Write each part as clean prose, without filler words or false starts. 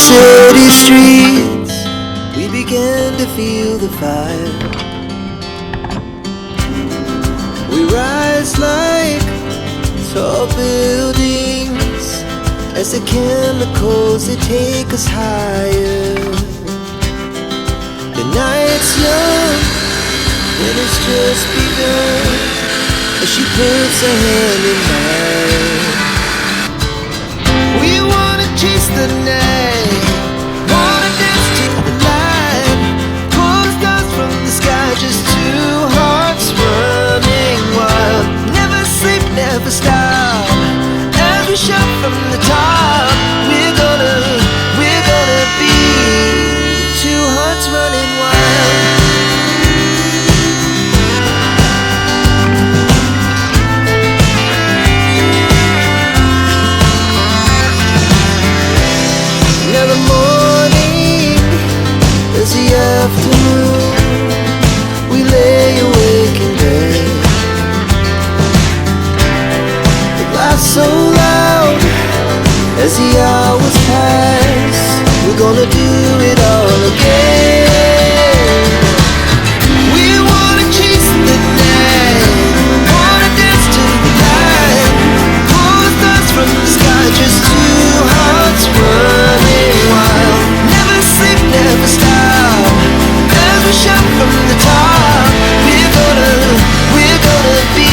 city streets, we began to feel the fire. We rise like tall buildings as the chemicals they take us higher. The night's young and it's just begun as she puts her hand in mine. We wanna chase the night, wanna dance to the light, pull the stars from the sky, just two hearts running wild. Never sleep, never stop, as we shout from the top. We're gonna be two hearts running wild. Now the morning is the afternoon, we lay awake in bed. The laughs so loud as the hours pass, we're gonna do it all again. We wanna chase the night, wanna dance to the light, pull the stars from the sky, just two hearts running wild. Never sleep, never stop, as we shout from the top. We're gonna be, we're gonna be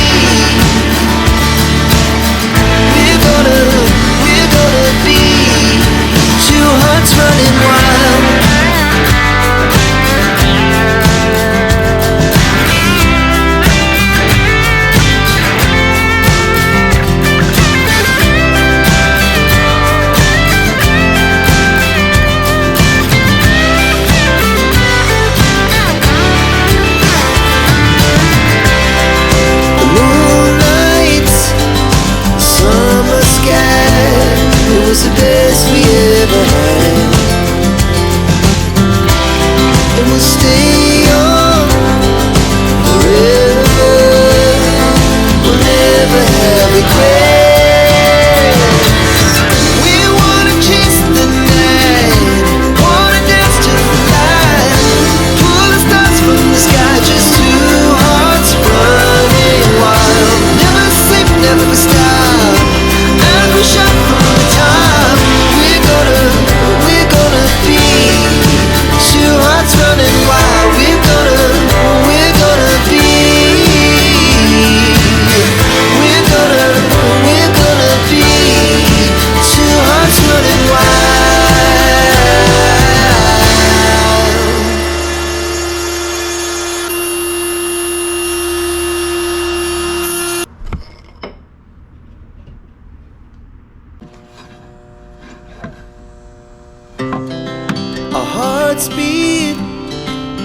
two hearts running wild. The moonlight, summer sky, it was the best we ever had. And we'll stay on forever, we'll never have regrets. We wanna chase the night, wanna dance to the light, pull the stars from the sky, just two hearts running wild. Never sleep, never stop, as we shout from the top. We're gonna be two hearts running wild. We're gonna be, we're gonna be two hearts running wild. Our hearts beat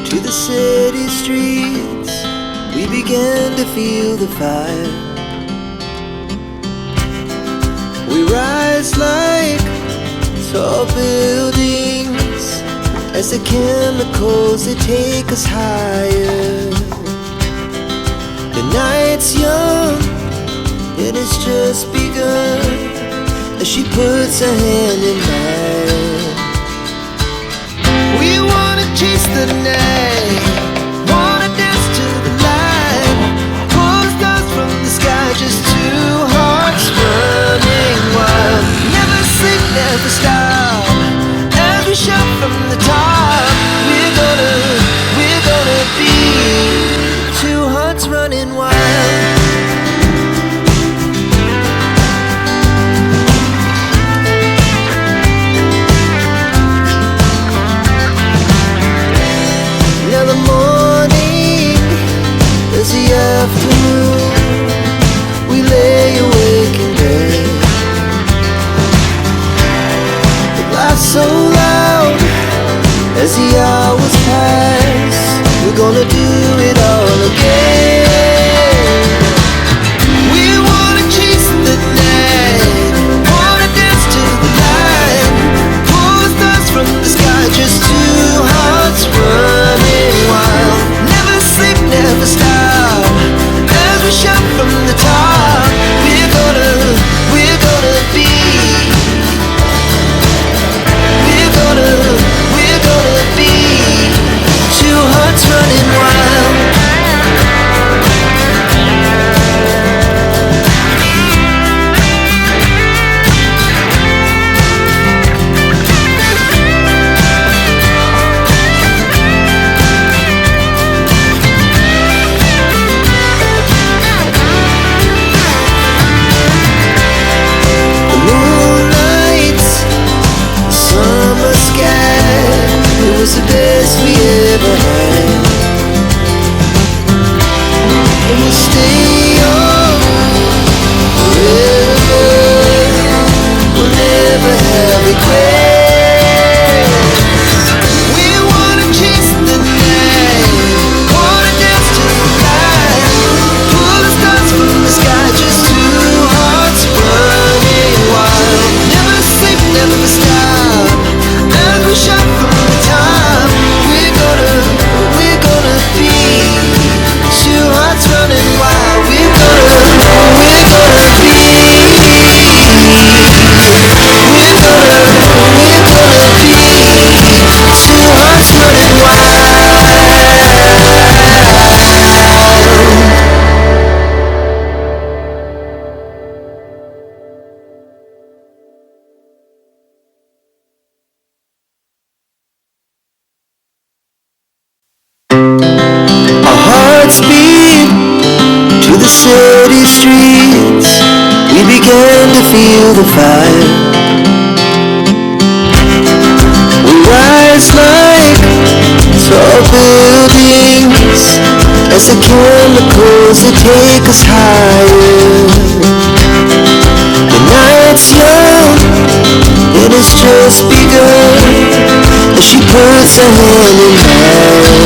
to the city streets, we began to feel the fire. We rise like tall buildings as the chemicals they take us higher. The night's young and it's just begun as she puts her hand in mine. We wanna chase the night, wanna dance to the light, pull the stars from the sky, just two hearts running wild. Never sleep, never stop, as we shout from the top. We're gonna be two hearts running wild. dirty streets, we began to feel the fire. We rise like tall buildings as the chemicals that take us higher. The night's young and it's just begun as she puts her hand in mine.